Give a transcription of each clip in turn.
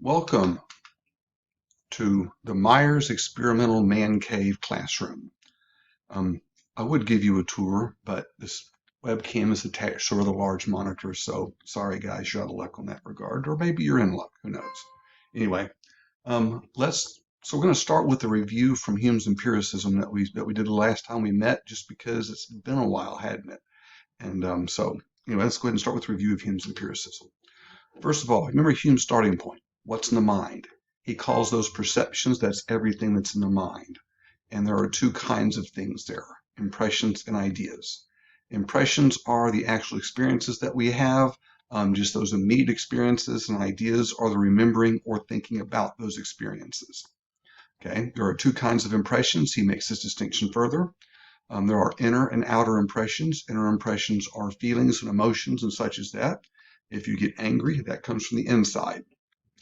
Welcome to the Myers Experimental Man Cave Classroom. I would give you a tour, but this webcam is attached to a rather large monitor, so sorry guys, you're out of luck on that regard, or maybe you're in luck, who knows. Anyway, so we're going to start with a review from Hume's empiricism that we did the last time we met, just because it's been a while, hadn't it? And so anyway, let's go ahead and start with a review of Hume's empiricism. First of all, remember Hume's starting point. What's in the mind? He calls those perceptions, that's everything that's in the mind. And there are two kinds of things there, impressions and ideas. Impressions are the actual experiences that we have, just those immediate experiences, and ideas are the remembering or thinking about those experiences. Okay, there are two kinds of impressions. He makes this distinction further. There are inner and outer impressions. Inner impressions are feelings and emotions and such as that. If you get angry, that comes from the inside.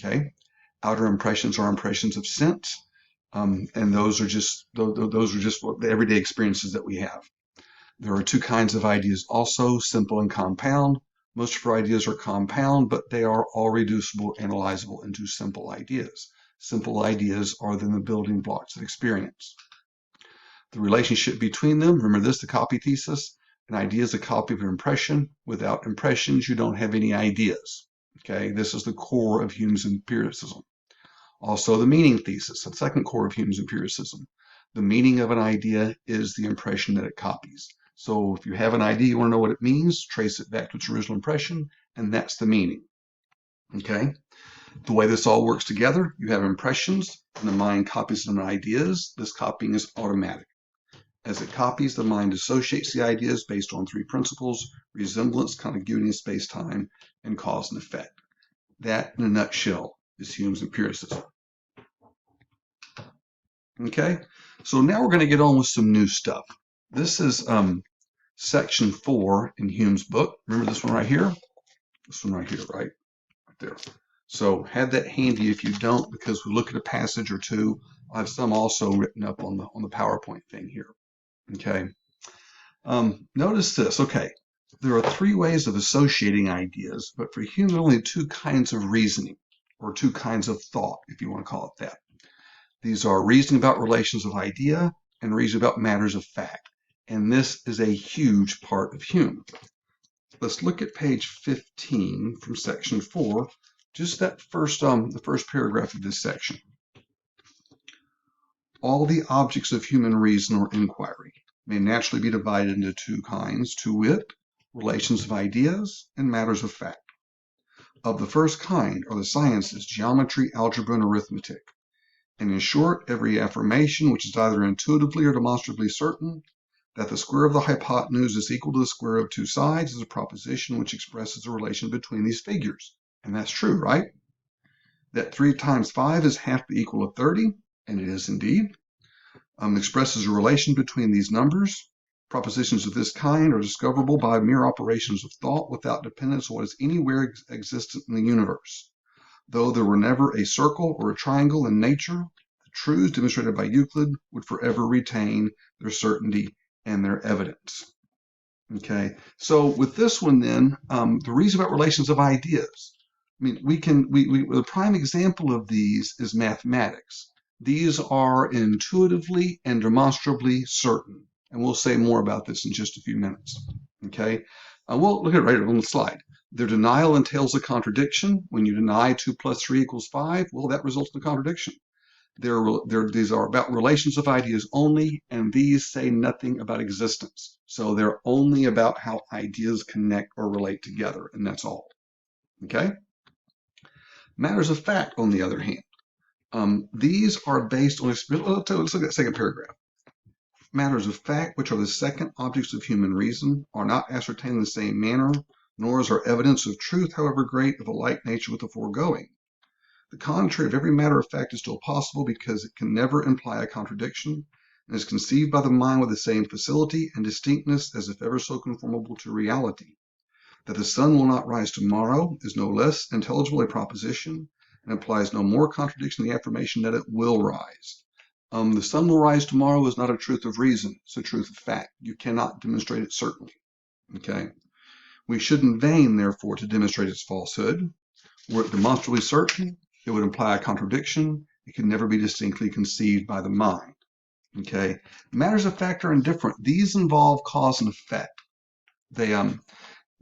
Okay. Outer impressions are impressions of sense, and those are just the everyday experiences that we have. There are two kinds of ideas also, simple and compound. Most of our ideas are compound, but they are all reducible, analyzable into simple ideas. Simple ideas are then the building blocks of experience. The relationship between them, remember this, the copy thesis. An idea is a copy of an impression. Without impressions, you don't have any ideas. Okay, this is the core of Hume's empiricism. Also, the meaning thesis, the second core of Hume's empiricism. The meaning of an idea is the impression that it copies. So if you have an idea, you want to know what it means, trace it back to its original impression, and that's the meaning. Okay, the way this all works together, you have impressions, and the mind copies them ideas. This copying is automatic. As it copies, the mind associates the ideas based on three principles: resemblance, contiguity in space-time, and cause and effect. That, in a nutshell, is Hume's empiricism. Okay, so now we're going to get on with some new stuff. This is section 4 in Hume's book. Remember this one right here? This one right here, right there. So have that handy if you don't, because we look at a passage or two. I have some also written up on the PowerPoint thing here. Okay. Notice this. Okay, there are three ways of associating ideas, but for Hume, there are only two kinds of reasoning, or two kinds of thought, if you want to call it that. These are reasoning about relations of idea and reasoning about matters of fact. And this is a huge part of Hume. Let's look at page 15 from section 4, just that the first paragraph of this section. All the objects of human reason or inquiry may naturally be divided into two kinds, to wit, relations of ideas and matters of fact. Of the first kind are the sciences, geometry, algebra, and arithmetic. And in short, every affirmation which is either intuitively or demonstrably certain that the square of the hypotenuse is equal to the square of two sides is a proposition which expresses the relation between these figures. And that's true, right? That 3 times 5 is half the equal of 30, and it is indeed. Expresses a relation between these numbers. Propositions of this kind are discoverable by mere operations of thought without dependence on what is anywhere existent in the universe. Though there were never a circle or a triangle in nature, the truths demonstrated by Euclid would forever retain their certainty and their evidence. Okay, so with this one then, the reason about relations of ideas. I mean, the prime example of these is mathematics. These are intuitively and demonstrably certain. And we'll say more about this in just a few minutes. Okay, well, look at it right on the slide. Their denial entails a contradiction. When you deny 2 plus 3 equals 5, well, that results in a contradiction. These are about relations of ideas only, and these say nothing about existence. So they're only about how ideas connect or relate together, and that's all. Okay? Matters of fact, on the other hand, these are based on, let's look at the second paragraph. Matters of fact, which are the second objects of human reason, are not ascertained in the same manner, nor is our evidence of truth, however great, of a like nature with the foregoing. The contrary of every matter of fact is still possible because it can never imply a contradiction and is conceived by the mind with the same facility and distinctness as if ever so conformable to reality. That the sun will not rise tomorrow is no less intelligible a proposition and implies no more contradiction than the affirmation that it will rise. The sun will rise tomorrow is not a truth of reason, it's a truth of fact. You cannot demonstrate it certainly. Okay? We should in vain, therefore, to demonstrate its falsehood. Were it demonstrably certain, It would imply a contradiction. It can never be distinctly conceived by the mind. Okay, matters of fact are indifferent. These involve cause and effect.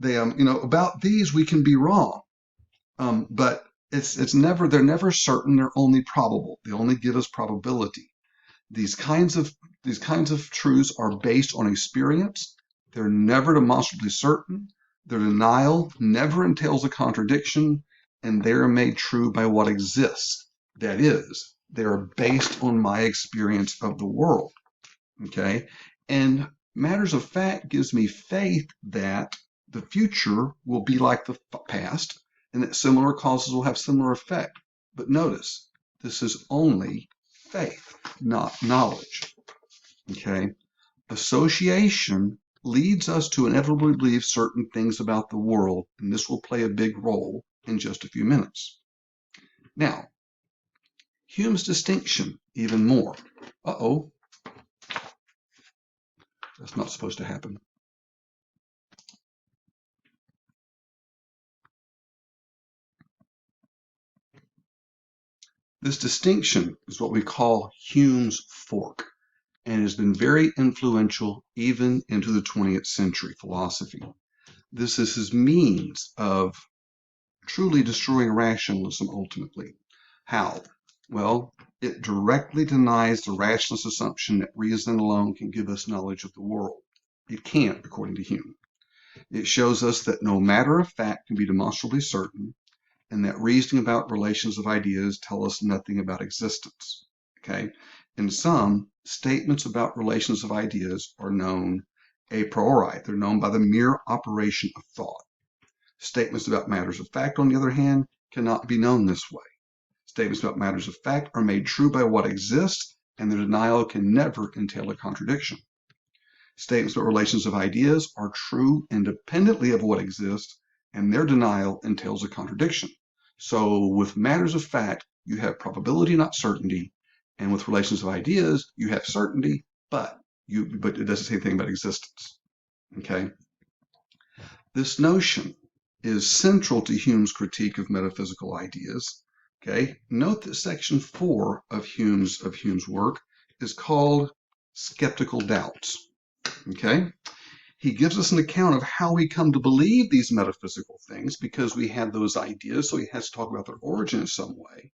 About these we can be wrong, but they're never certain. They're only probable. They only give us probability. These kinds of truths are based on experience. They're never demonstrably certain. Their denial never entails a contradiction, and they are made true by what exists. That is, they are based on my experience of the world. Okay, and matters of fact gives me faith that the future will be like the past, and that similar causes will have similar effect. But notice, this is only faith, not knowledge. Okay, association leads us to inevitably believe certain things about the world, and this will play a big role in just a few minutes. Now, Hume's distinction even more. Uh-oh, that's not supposed to happen. This distinction is what we call Hume's fork, and has been very influential even into the 20th century philosophy. This is his means of truly destroying rationalism ultimately. How? Well, it directly denies the rationalist assumption that reason alone can give us knowledge of the world. It can't, according to Hume. It shows us that no matter of fact can be demonstrably certain, and that reasoning about relations of ideas tell us nothing about existence. Okay? In sum, statements about relations of ideas are known a priori. They're known by the mere operation of thought. Statements about matters of fact, on the other hand, cannot be known this way. Statements about matters of fact are made true by what exists, and their denial can never entail a contradiction. Statements about relations of ideas are true independently of what exists, and their denial entails a contradiction. So with matters of fact, you have probability, not certainty, and with relations of ideas, you have certainty, but it doesn't say anything about existence. Okay? This notion is central to Hume's critique of metaphysical ideas. Okay? Note that section 4 of Hume's work is called Skeptical Doubts. Okay? He gives us an account of how we come to believe these metaphysical things because we have those ideas, so he has to talk about their origin in some way.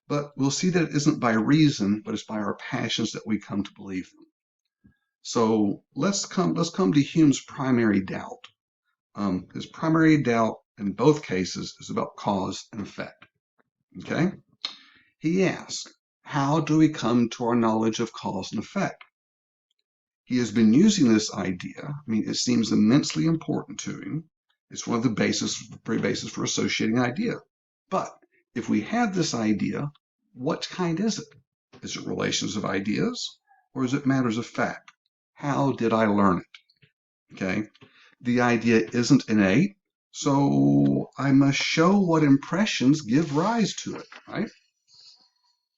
But we'll see that it isn't by reason, but it's by our passions that we come to believe them. So let's come to Hume's primary doubt. His primary doubt in both cases is about cause and effect. Okay? He asks, how do we come to our knowledge of cause and effect? He has been using this idea. It seems immensely important to him. It's one of the very basis for associating idea. But if we have this idea, what kind is it? Is it relations of ideas, or is it matters of fact? How did I learn it? Okay, the idea isn't innate, so I must show what impressions give rise to it, right?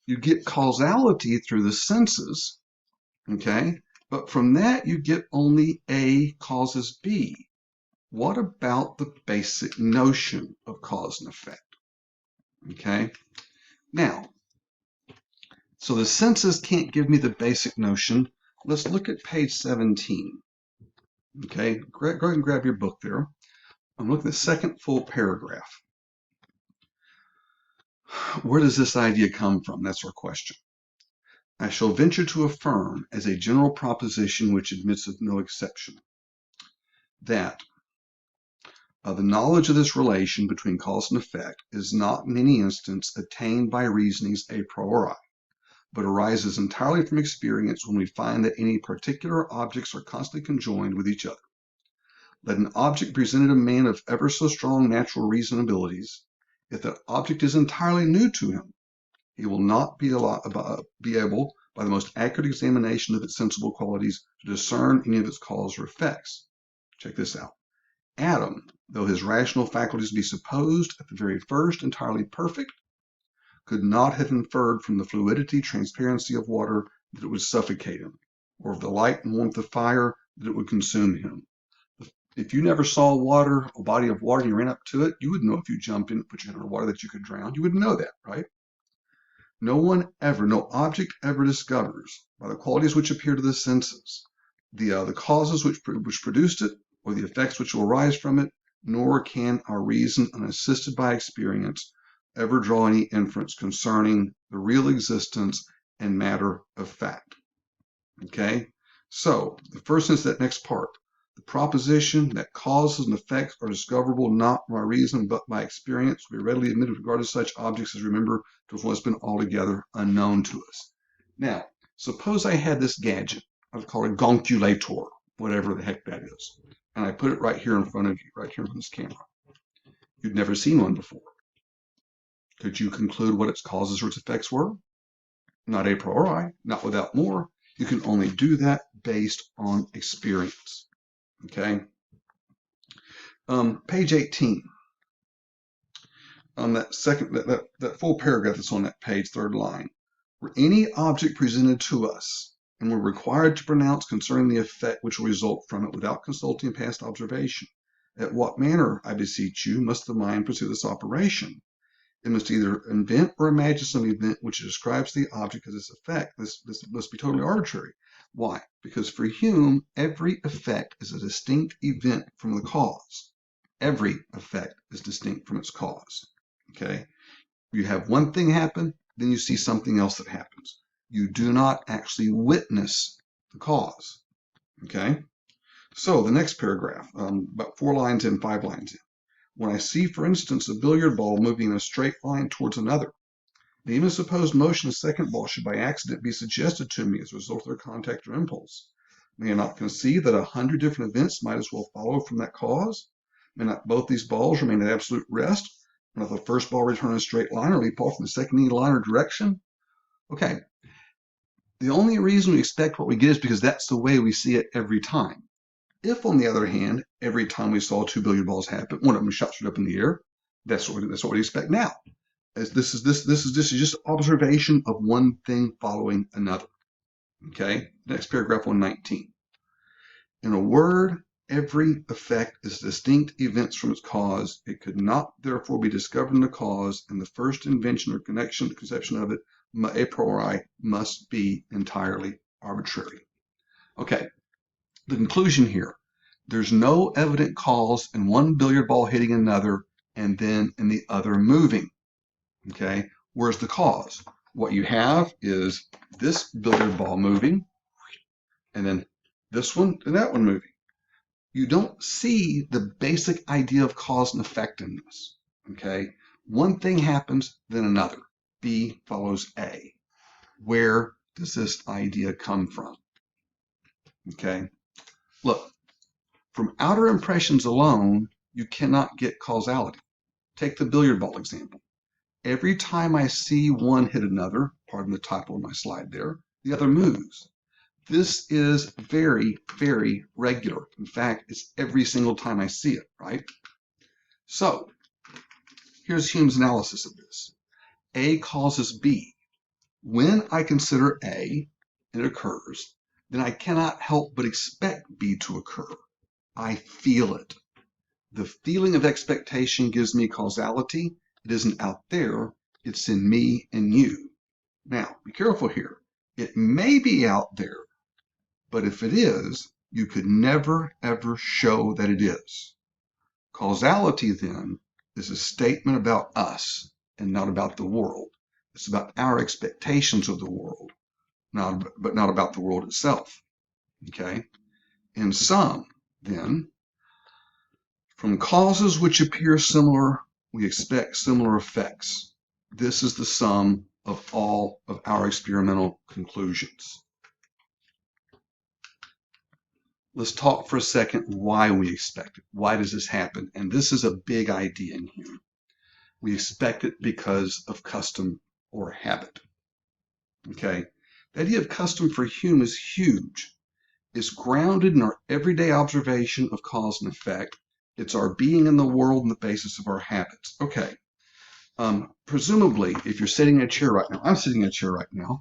You get causality through the senses, okay? But from that, you get only A causes B. What about the basic notion of cause and effect? Okay, now, so the senses can't give me the basic notion. Let's look at page 17. Okay, go ahead and grab your book there. I'm looking at the second full paragraph. Where does this idea come from? That's our question. I shall venture to affirm as a general proposition which admits of no exception that the knowledge of this relation between cause and effect is not in any instance attained by reasonings a priori, but arises entirely from experience when we find that any particular objects are constantly conjoined with each other. Let an object present a man of ever so strong natural reason abilities, if that object is entirely new to him, he will not be able, by the most accurate examination of its sensible qualities, to discern any of its causes or effects. Check this out. Adam, though his rational faculties be supposed at the very first entirely perfect, could not have inferred from the fluidity, transparency of water that it would suffocate him, or of the light and warmth of fire that it would consume him. If you never saw water, a body of water, and you ran up to it, you would know if you jumped in and put your head in the water that you could drown. You wouldn't know that, right? No one ever, no object ever discovers by the qualities which appear to the senses, the causes which produced it, or the effects which will arise from it, nor can our reason, unassisted by experience, ever draw any inference concerning the real existence and matter of fact. Okay? So, the first is that next part. The proposition that causes and effects are discoverable not by reason but by experience will be readily admitted with regard to such objects as remember to have once been altogether unknown to us. Now, suppose I had this gadget. I'll call it a gonculator, whatever the heck that is. And I put it right here in front of you, right here in this camera. You'd never seen one before. Could you conclude what its causes or its effects were? Not a priori, not without more. You can only do that based on experience. Okay. Page 18. On that second, that full paragraph that's on that page, third line. Were any object presented to us and were required to pronounce concerning the effect which will result from it without consulting past observation, at what manner, I beseech you, must the mind pursue this operation? It must either invent or imagine some event which describes the object as its effect. This must be totally arbitrary. Why? Because for Hume, every effect is a distinct event from the cause. Every effect is distinct from its cause. Okay? You have one thing happen, then you see something else that happens. You do not actually witness the cause. Okay? So the next paragraph, about 4 lines in, 5 lines in. When I see, for instance, a billiard ball moving in a straight line towards another, the even supposed motion of the second ball should by accident be suggested to me as a result of their contact or impulse. May I not conceive that 100 different events might as well follow from that cause? May not both these balls remain at absolute rest, and if the first ball return in a straight line or leap off in the second line or direction? Okay. The only reason we expect what we get is because that's the way we see it every time. If, on the other hand, every time we saw 2 billiard balls happen, one of them shot straight up in the air, that's what we expect now. As this is just observation of one thing following another. Okay, next paragraph 119. In a word, every effect is distinct events from its cause. It could not therefore be discovered in the cause, and the first invention or conception of it, a priori, must be entirely arbitrary. Okay. The conclusion here, there's no evident cause in one billiard ball hitting another and then in the other moving. Okay, where's the cause? What you have is this billiard ball moving and then this one and that one moving. You don't see the basic idea of cause and effect in this. Okay, one thing happens, then another. B follows A. Where does this idea come from? Okay, look. From outer impressions alone, you cannot get causality. Take the billiard ball example. Every time I see one hit another, pardon the typo on my slide there, the other moves. This is very, very regular. In fact, it's every single time I see it, right? So, here's Hume's analysis of this. A causes B. When I consider A, and it occurs, then I cannot help but expect B to occur. I feel it. The feeling of expectation gives me causality. It isn't out there. It's in me and you. Now, be careful here. It may be out there, but if it is, you could never, ever show that it is. Causality, then, is a statement about us and not about the world. It's about our expectations of the world, but not about the world itself. Okay? In sum, then, from causes which appear similar, we expect similar effects. This is the sum of all of our experimental conclusions. Let's talk for a second why we expect it. Why does this happen? And this is a big idea in Hume. We expect it because of custom or habit. Okay? The idea of custom for Hume is huge. It's grounded in our everyday observation of cause and effect. It's our being in the world and the basis of our habits. Okay. Presumably, if you're sitting in a chair right now, I'm sitting in a chair right now,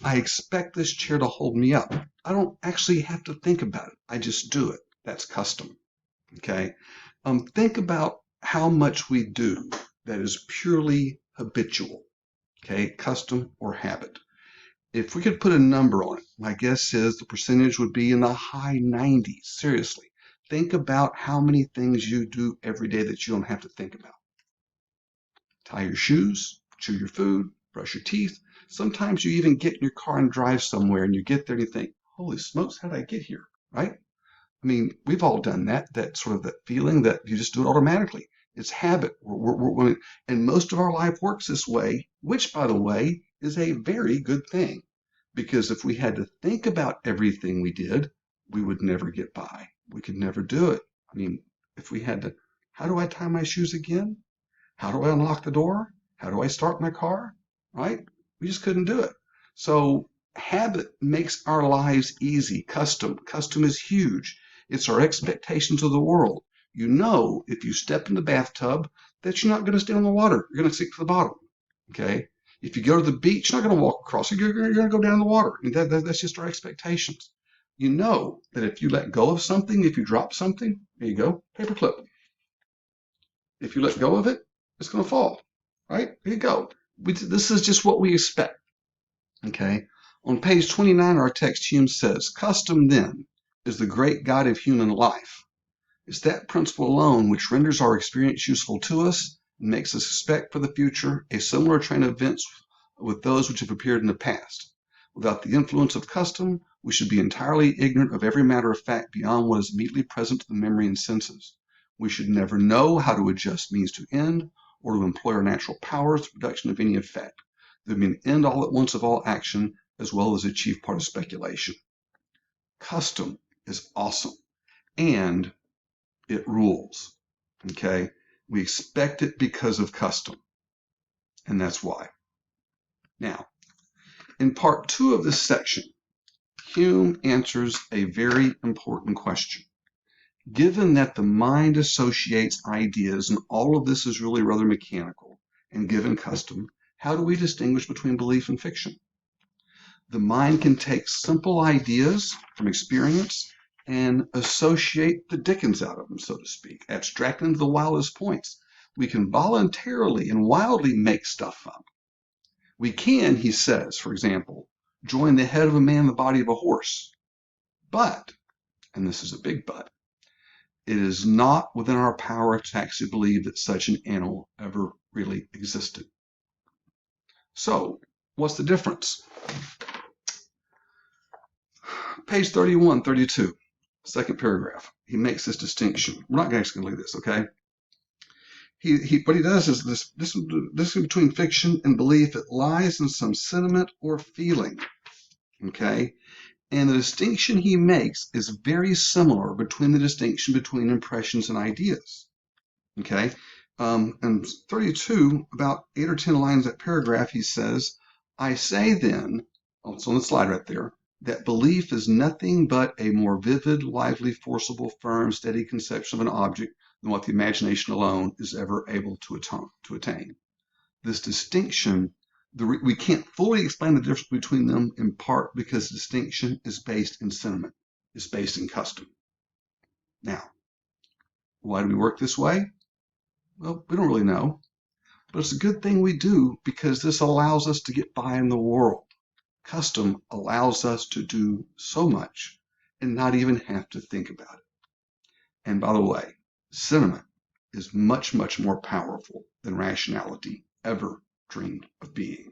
I expect this chair to hold me up. I don't actually have to think about it. I just do it. That's custom. Okay. Think about how much we do that is purely habitual, okay, custom or habit. If we could put a number on it, my guess is the percentage would be in the high 90s. Seriously, think about how many things you do every day that you don't have to think about. Tie your shoes, chew your food, brush your teeth. Sometimes you even get in your car and drive somewhere and you get there and you think, holy smokes, how did I get here? Right? I mean, we've all done that, that sort of that feeling that you just do it automatically. It's habit. And most of our life works this way, which, by the way, is a very good thing. Because if we had to think about everything we did, we would never get by. We could never do it. I mean, if we had to, how do I tie my shoes again? How do I unlock the door? How do I start my car? Right? We just couldn't do it. So habit makes our lives easy. Custom is huge. It's our expectations of the world. You know, if you step in the bathtub, that you're not going to stay on the water. You're going to sink to the bottom. Okay. If you go to the beach, you're not going to walk across. You're going to go down the water. I mean, that's just our expectations. You know that if you let go of something, if you drop something, there you go, paperclip. If you let go of it, it's going to fall, right? Here you go. This is just what we expect, okay? On page 29 of our text, Hume says, custom, then, is the great guide of human life. It's that principle alone which renders our experience useful to us and makes us expect for the future a similar train of events with those which have appeared in the past. Without the influence of custom, we should be entirely ignorant of every matter of fact beyond what is immediately present to the memory and senses. We should never know how to adjust means to end, or to employ our natural powers to the production of any effect. There would be an end all at once of all action, as well as the chief part of speculation. Custom is awesome, and it rules. Okay? We expect it because of custom, and that's why. Now, in part 2 of this section, Hume answers a very important question. Given that the mind associates ideas, and all of this is really rather mechanical, and given custom, how do we distinguish between belief and fiction? The mind can take simple ideas from experience and associate the dickens out of them, so to speak, abstract them to the wildest points. We can voluntarily and wildly make stuff up. We can, he says, for example, join the head of a man in the body of a horse. But, and this is a big but, it is not within our power to actually believe that such an animal ever really existed. So, what's the difference? Page 31, 32, second paragraph. He makes this distinction. We're not actually going to look at this, okay? What he does is this is between fiction and belief. It lies in some sentiment or feeling, okay? And the distinction he makes is very similar between the distinction between impressions and ideas, okay? And 32, about 8 or 10 lines of that paragraph, he says, I say then, it's on the slide right there, that belief is nothing but a more vivid, lively, forcible, firm, steady conception of an object than what the imagination alone is ever able to attain. This distinction, we can't fully explain the difference between them in part because the distinction is based in sentiment, is based in custom. Now, why do we work this way? Well, we don't really know, but it's a good thing we do because this allows us to get by in the world. Custom allows us to do so much and not even have to think about it. And by the way, sentiment is much, much more powerful than rationality ever dreamed of being.